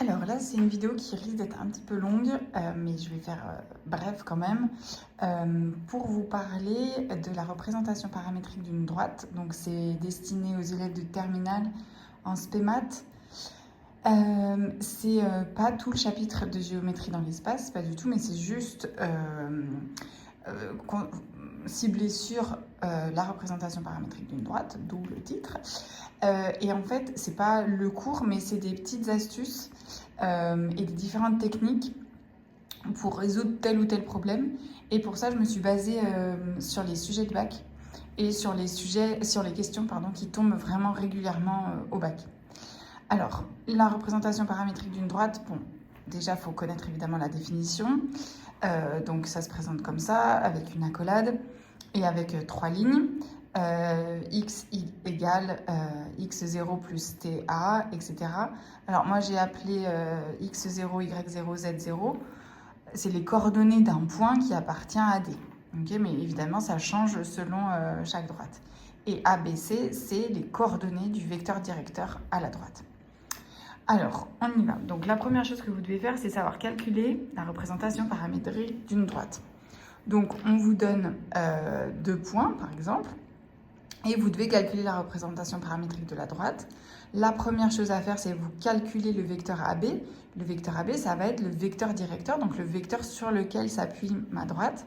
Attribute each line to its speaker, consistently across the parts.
Speaker 1: Alors là, c'est une vidéo qui risque d'être un petit peu longue, mais je vais faire bref quand même, pour vous parler de la représentation paramétrique d'une droite. Donc c'est destiné aux élèves de terminale en spémat. C'est pas tout le chapitre de géométrie dans l'espace, pas du tout, mais c'est juste ciblé sur la représentation paramétrique d'une droite, d'où le titre. Et en fait, c'est pas le cours, mais c'est des petites astuces et des différentes techniques pour résoudre tel ou tel problème. Et pour ça, je me suis basée sur les sujets de bac et sur les questions qui tombent vraiment régulièrement au bac. Alors, la représentation paramétrique d'une droite, bon, déjà, il faut connaître évidemment la définition. Donc, ça se présente comme ça, avec une accolade et avec 3 lignes. X égale x0 plus ta, etc. Alors, moi, j'ai appelé x0, y0, z0. C'est les coordonnées d'un point qui appartient à D. Okay, mais évidemment, ça change selon chaque droite. Et ABC, c'est les coordonnées du vecteur directeur à la droite. Alors, on y va. Donc, la première chose que vous devez faire, c'est savoir calculer la représentation paramétrique d'une droite. Donc, on vous donne 2 points, par exemple, et vous devez calculer la représentation paramétrique de la droite. La première chose à faire, c'est vous calculer le vecteur AB. Le vecteur AB, ça va être le vecteur directeur, donc le vecteur sur lequel s'appuie ma droite.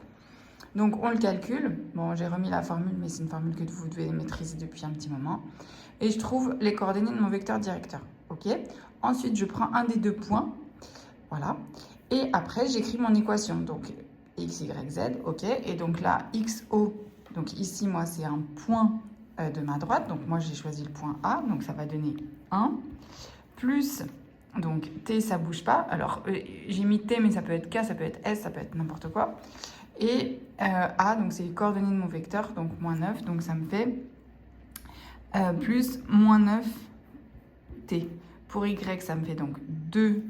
Speaker 1: Donc, on le calcule. Bon, j'ai remis la formule, mais c'est une formule que vous devez maîtriser depuis un petit moment. Et je trouve les coordonnées de mon vecteur directeur. OK. Ensuite, je prends un des 2 points. Voilà. Et après, j'écris mon équation. Donc, x, y, z. OK. Et donc là, xo. Donc ici, moi, c'est un point de ma droite. Donc, moi, j'ai choisi le point A. Donc, ça va donner 1. Plus, donc, t, ça ne bouge pas. Alors, j'ai mis t, mais ça peut être k, ça peut être s, ça peut être n'importe quoi. Et A, donc c'est les coordonnées de mon vecteur, donc moins 9, donc ça me fait plus moins 9t. Pour Y, ça me fait donc 2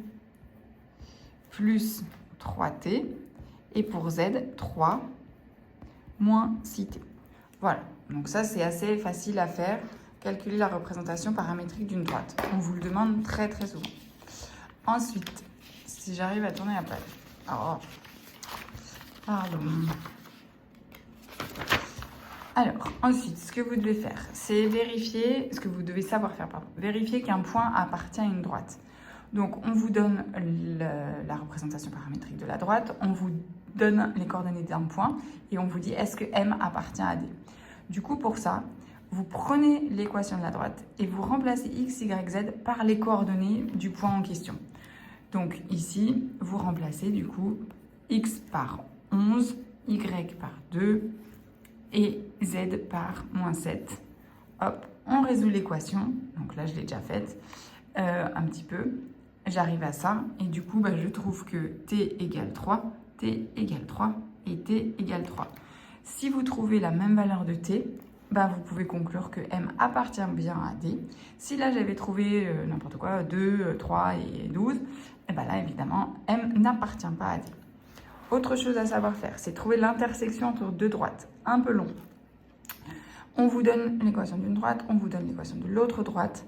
Speaker 1: plus 3t. Et pour Z, 3 moins 6t. Voilà, donc ça c'est assez facile à faire, calculer la représentation paramétrique d'une droite. On vous le demande très très souvent. Ensuite, si j'arrive à tourner la page. Oh. Pardon. Alors, ensuite, ce que vous devez faire, c'est vérifier, ce que vous devez savoir faire, pardon, vérifier qu'un point appartient à une droite. Donc, on vous donne la représentation paramétrique de la droite, on vous donne les coordonnées d'un point et on vous dit est-ce que M appartient à D. Du coup, pour ça, vous prenez l'équation de la droite et vous remplacez X, Y, Z par les coordonnées du point en question. Donc, ici, vous remplacez du coup X par 11, Y par 2 et Z par moins 7. Hop, on résout l'équation. Donc là, je l'ai déjà faite un petit peu. J'arrive à ça et du coup, je trouve que T égale 3, T égale 3 et T égale 3. Si vous trouvez la même valeur de T, vous pouvez conclure que M appartient bien à D. Si là, j'avais trouvé n'importe quoi, 2, 3 et 12, et là, évidemment, M n'appartient pas à D. Autre chose à savoir faire, c'est trouver l'intersection entre deux droites. Un peu long. On vous donne l'équation d'une droite, on vous donne l'équation de l'autre droite.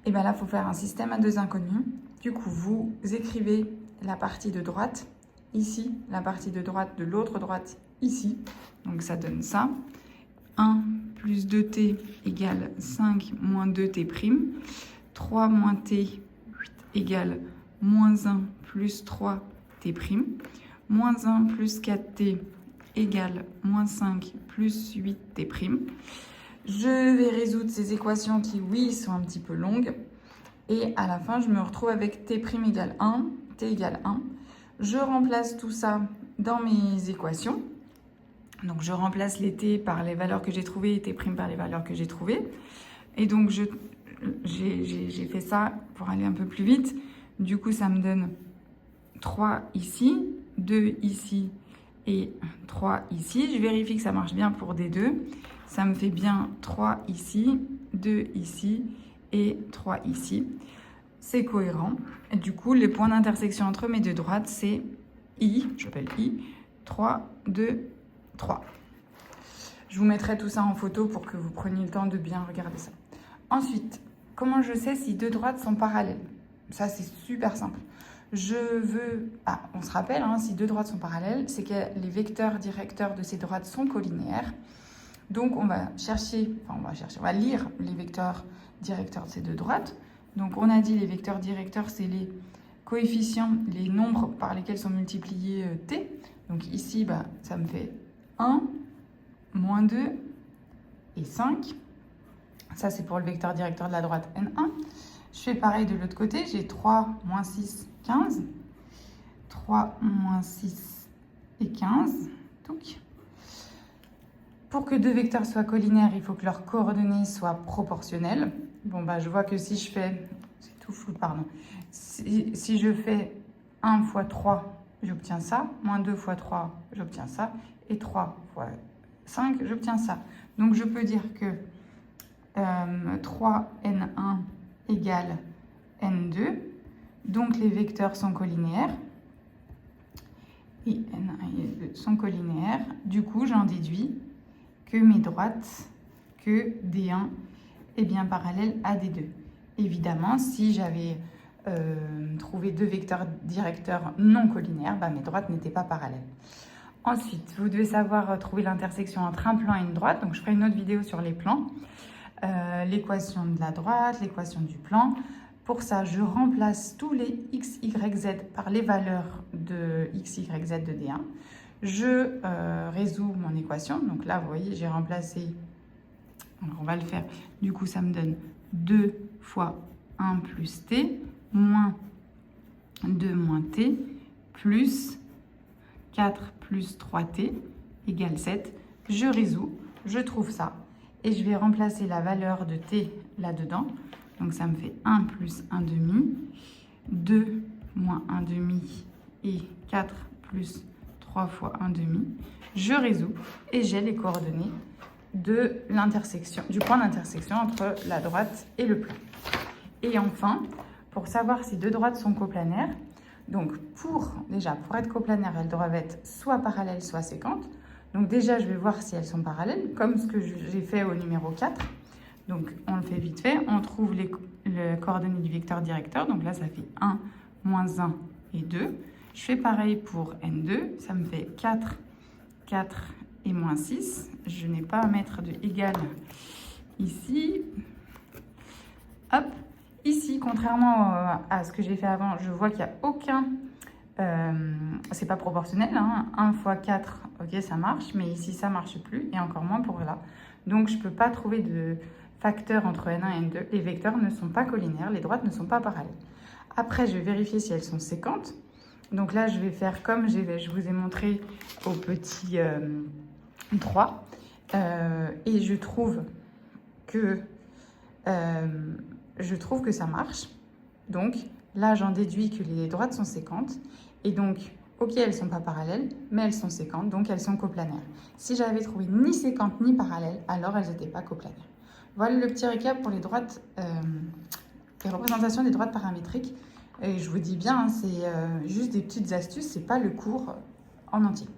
Speaker 1: Et là, il faut faire un système à 2 inconnus. Du coup, vous écrivez la partie de droite ici, la partie de droite de l'autre droite ici. Donc, ça donne ça. 1 plus 2t égale 5 moins 2t'. 3 moins t égale moins 1 plus 3t'. Moins 1 plus 4t égale moins 5 plus 8t'. Je vais résoudre ces équations qui, oui, sont un petit peu longues. Et à la fin, je me retrouve avec t' égale 1, t égale 1. Je remplace tout ça dans mes équations. Donc, je remplace les t par les valeurs que j'ai trouvées et t' par les valeurs que j'ai trouvées. Et donc, j'ai fait ça pour aller un peu plus vite. Du coup, ça me donne 3 ici, 2 ici et 3 ici. Je vérifie que ça marche bien pour des 2. Ça me fait bien 3 ici, 2 ici et 3 ici. C'est cohérent. Et du coup, les points d'intersection entre mes deux droites, c'est I, j'appelle I, 3, 2, 3. Je vous mettrai tout ça en photo pour que vous preniez le temps de bien regarder ça. Ensuite, comment je sais si deux droites sont parallèles? Ça, c'est super simple. On se rappelle, hein, si deux droites sont parallèles, c'est que les vecteurs directeurs de ces droites sont collinéaires. Donc, on va lire les vecteurs directeurs de ces deux droites. Donc, on a dit les vecteurs directeurs, c'est les coefficients, les nombres par lesquels sont multipliés t. Donc, ici, ça me fait 1, moins 2 et 5. Ça, c'est pour le vecteur directeur de la droite N1. Je fais pareil de l'autre côté. J'ai 3, moins 6, 15. 3, moins 6 et 15. Donc, pour que deux vecteurs soient collinaires, il faut que leurs coordonnées soient proportionnelles. Bon, je vois que si je fais... C'est tout flou, pardon. Si je fais 1 fois 3, j'obtiens ça. Moins 2 fois 3, j'obtiens ça. Et 3 fois 5, j'obtiens ça. Donc, je peux dire que 3n1 égale n2. Donc, les vecteurs sont collinaires. Et n1 et n2 sont collinaires. Du coup, j'en déduis que mes droites, que D1 est bien parallèle à D2. Évidemment, si j'avais trouvé deux vecteurs directeurs non collinaires, mes droites n'étaient pas parallèles. Ensuite, vous devez savoir trouver l'intersection entre un plan et une droite. Donc, je ferai une autre vidéo sur les plans. L'équation de la droite, l'équation du plan. Pour ça, je remplace tous les x, y, z par les valeurs de x, y, z de D1. Je résous mon équation. Donc là, vous voyez, j'ai remplacé. Alors, on va le faire. Du coup, ça me donne 2 fois 1 plus t, moins 2 moins t, plus 4 plus 3t, égale 7. Je résous, je trouve ça. Et je vais remplacer la valeur de t là-dedans. Donc, ça me fait 1 plus 1 demi, 2 moins 1 demi et 4 plus 3 fois 1 demi. Je résous et j'ai les coordonnées de l'intersection, du point d'intersection entre la droite et le plan. Et enfin, pour savoir si deux droites sont coplanaires, donc pour être coplanaires, elles doivent être soit parallèles, soit séquentes. Donc déjà, je vais voir si elles sont parallèles, comme ce que j'ai fait au numéro 4. Donc on le fait vite fait, on trouve les coordonnées du vecteur directeur. Donc là, ça fait 1, moins 1 et 2. Je fais pareil pour N2, ça me fait 4, 4 et moins 6. Je n'ai pas à mettre de égal ici. Hop. Ici, contrairement à ce que j'ai fait avant, je vois qu'il n'y a aucun... c'est pas proportionnel, hein. 1 fois 4, ok, ça marche, mais ici, ça ne marche plus, et encore moins pour là. Donc, je ne peux pas trouver de facteur entre N1 et N2. Les vecteurs ne sont pas collinaires, les droites ne sont pas parallèles. Après, je vais vérifier si elles sont séquentes. Donc là, je vais faire comme je vous ai montré au petit 3. Et je trouve que ça marche. Donc là, j'en déduis que les droites sont séquentes. Et donc, ok, elles ne sont pas parallèles, mais elles sont séquentes, donc elles sont coplanaires. Si j'avais trouvé ni séquentes ni parallèles, alors elles n'étaient pas coplanaires. Voilà le petit récap pour les droites, les représentations des droites paramétriques. Et je vous dis bien, c'est juste des petites astuces, c'est pas le cours en entier.